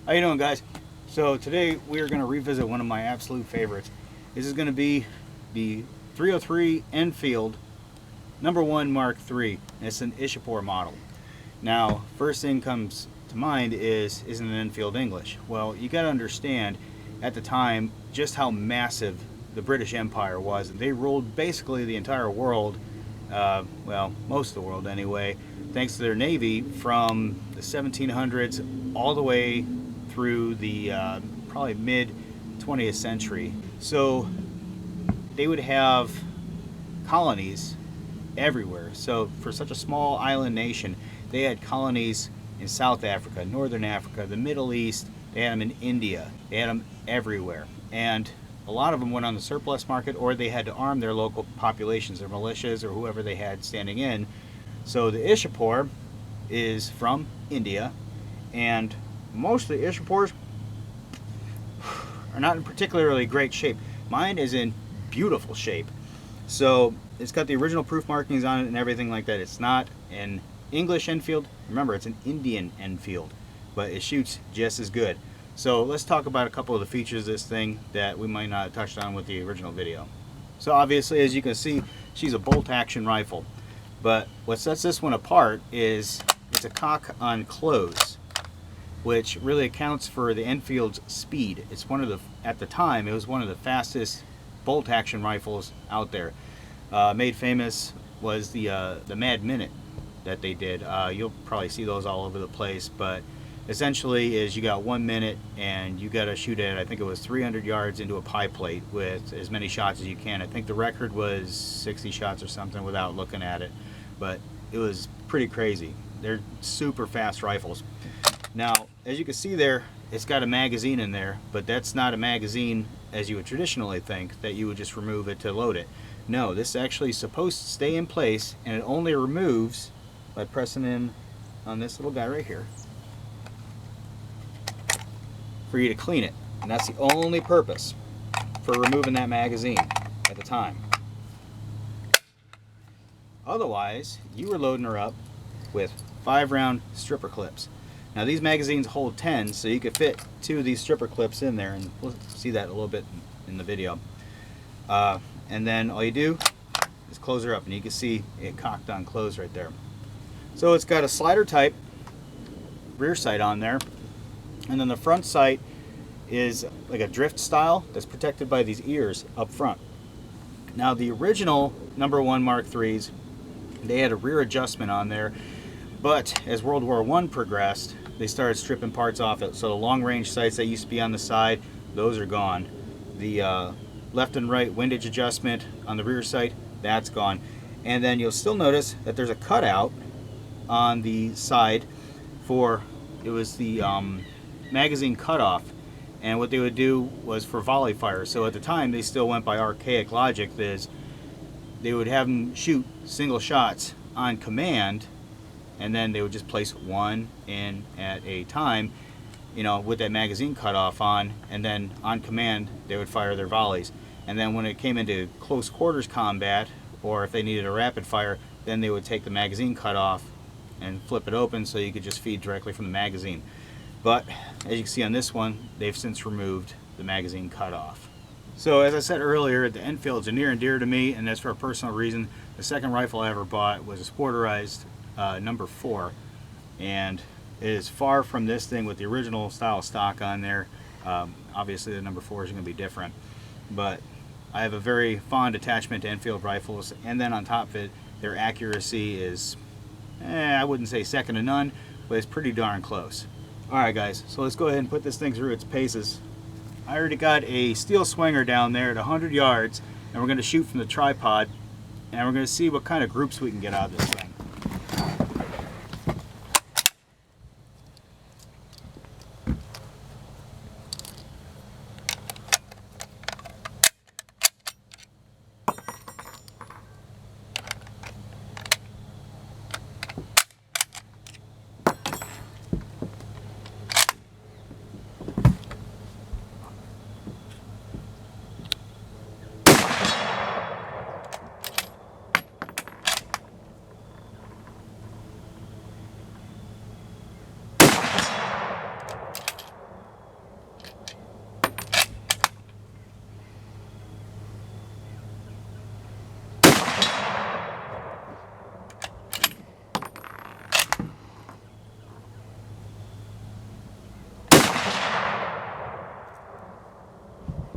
How you doing, guys? So today we are going to revisit one of my absolute favorites. This is going to be the 303 Enfield No1 Mk3. It's an Ishapore model. Now, first thing comes to mind isn't it Enfield English? Well, you got to understand at the time just how massive the British Empire was. They ruled basically the entire world, well, most of the world anyway, thanks to their navy from the 1700s all the way through the probably mid 20th century. So they would have colonies everywhere. So for such a small island nation, they had colonies in South Africa, Northern Africa, the Middle East. They had them in India. They had them everywhere. And a lot of them went on the surplus market, or they had to arm their local populations, their militias, or whoever they had standing in. So the Ishapore is from India, and most of the Ishapores are not in particularly great shape. Mine is in beautiful shape. So it's got the original proof markings on it and everything like that. It's not an English Enfield. Remember, it's an Indian Enfield, but it shoots just as good. So let's talk about a couple of the features of this thing that we might not have touched on with the original video. So obviously, as you can see, she's a bolt action rifle. But what sets this one apart is it's a cock on close, which really accounts for the Enfield's speed. It's one of the, at the time, it was one of the fastest bolt action rifles out there. Made famous was the Mad Minute that they did. You'll probably see those all over the place, but essentially is you got 1 minute and you got to shoot at, I think it was 300 yards into a pie plate with as many shots as you can. I think the record was 60 shots or something without looking at it, but it was pretty crazy. They're super fast rifles. Now, as you can see there, it's got a magazine in there, but that's not a magazine as you would traditionally think, that you would just remove it to load it. No, this is actually supposed to stay in place, and it only removes by pressing in on this little guy right here for you to clean it. And that's the only purpose for removing that magazine at the time. Otherwise, you were loading her up with 5-round stripper clips. Now these magazines hold 10, so you could fit 2 of these stripper clips in there, and we'll see that a little bit in the video. And then all you do is close her up, and you can see it cocked on close right there. So it's got a slider type rear sight on there, and then the front sight is like a drift style that's protected by these ears up front. Now the original No1 Mk3s, they had a rear adjustment on there, but as World War I progressed, they started stripping parts off it. So the long range sights that used to be on the side, those are gone. The left and right windage adjustment on the rear sight, that's gone. And then you'll still notice that there's a cutout on the side for, it was the magazine cutoff. And what they would do was for volley fire. So at the time, they still went by archaic logic. That they would have them shoot single shots on command, and then they would just place one in at a time, you know, with that magazine cutoff on, and then on command they would fire their volleys. And then when it came into close quarters combat, or if they needed a rapid fire, then they would take the magazine cutoff and flip it open so you could just feed directly from the magazine. But as you can see on this one, they've since removed the magazine cutoff. So as I said earlier, the Enfields are near and dear to me, and that's for a personal reason. The second rifle I ever bought was a sporterized number 4, and it is far from this thing with the original style stock on there. Obviously the number 4 is going to be different, but I have a very fond attachment to Enfield rifles, and then on top of it, their accuracy is, I wouldn't say second to none, but it's pretty darn close. Alright guys, so let's go ahead and put this thing through its paces. I already got a steel swinger down there at 100 yards, and we're going to shoot from the tripod, and we're going to see what kind of groups we can get out of this thing.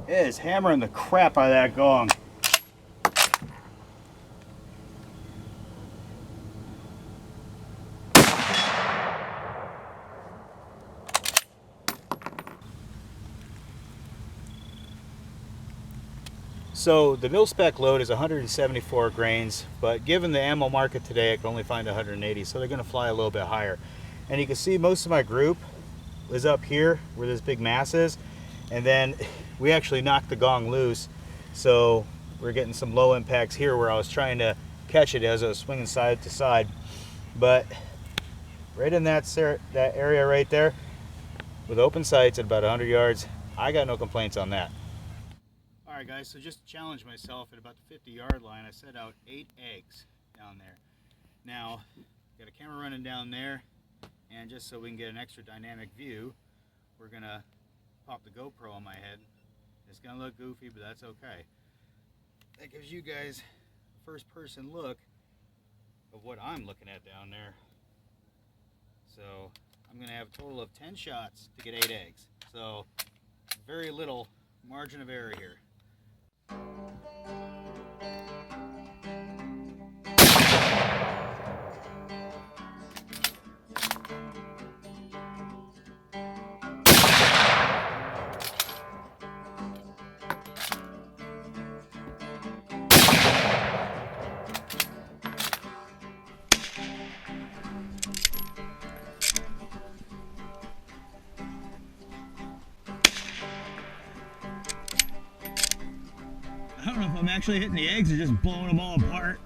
It is hammering the crap out of that gong. So the mil-spec load is 174 grains, but given the ammo market today, I can only find 180, so they're going to fly a little bit higher. And you can see most of my group is up here where this big mass is, and then we actually knocked the gong loose, so we're getting some low impacts here where I was trying to catch it as I was swinging side to side. But right in that area right there, with open sights at about 100 yards, I got no complaints on that. Alright guys, so just to challenge myself at about the 50-yard line, I set out 8 eggs down there. Now, got a camera running down there, and just so we can get an extra dynamic view, we're going to pop the GoPro on my head. It's going to look goofy, but that's okay. That gives you guys a first-person look of what I'm looking at down there. So, I'm going to have a total of 10 shots to get 8 eggs. So, very little margin of error here. I don't know if I'm actually hitting the eggs or just blowing them all apart.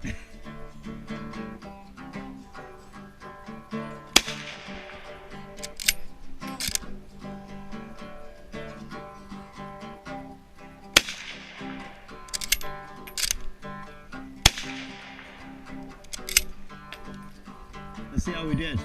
Let's see how we did.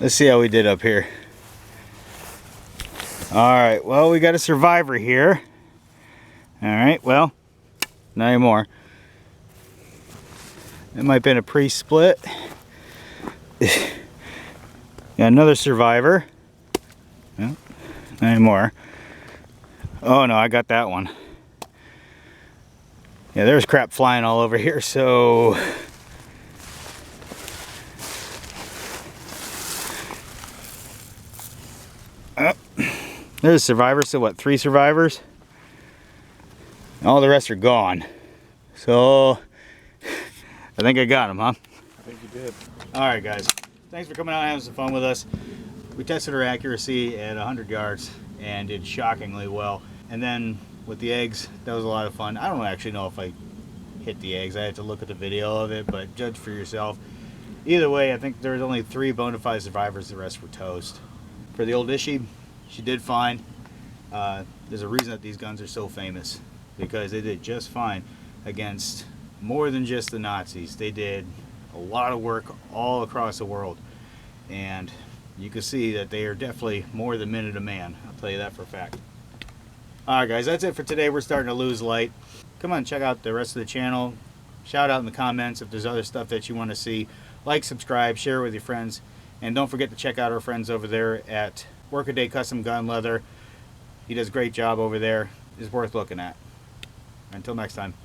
Let's see how we did up here. Alright, well, we got a survivor here. Alright, well, not anymore. It might have been a pre-split. Got another survivor. No, not anymore. Oh no, I got that one. Yeah, there's crap flying all over here, so... There's a survivor, so what, 3 survivors? All the rest are gone. So, I think I got them, huh? I think you did. Alright guys, thanks for coming out and having some fun with us. We tested our accuracy at 100 yards and did shockingly well. And then with the eggs, that was a lot of fun. I don't actually know if I hit the eggs. I had to look at the video of it, but judge for yourself. Either way, I think there was only 3 bona fide survivors, the rest were toast. For the old Ishii, she did fine. There's a reason that these guns are so famous, because they did just fine against more than just the Nazis. They did a lot of work all across the world, and you can see that they are definitely more than minute a man. I'll tell you that for a fact. Alright guys, that's it for today. We're starting to lose light. Come on, check out the rest of the channel. Shout out in the comments if there's other stuff that you want to see. Like, subscribe, share with your friends, and don't forget to check out our friends over there at Workaday Custom Gun Leather. He does a great job over there. It's worth looking at. Until next time.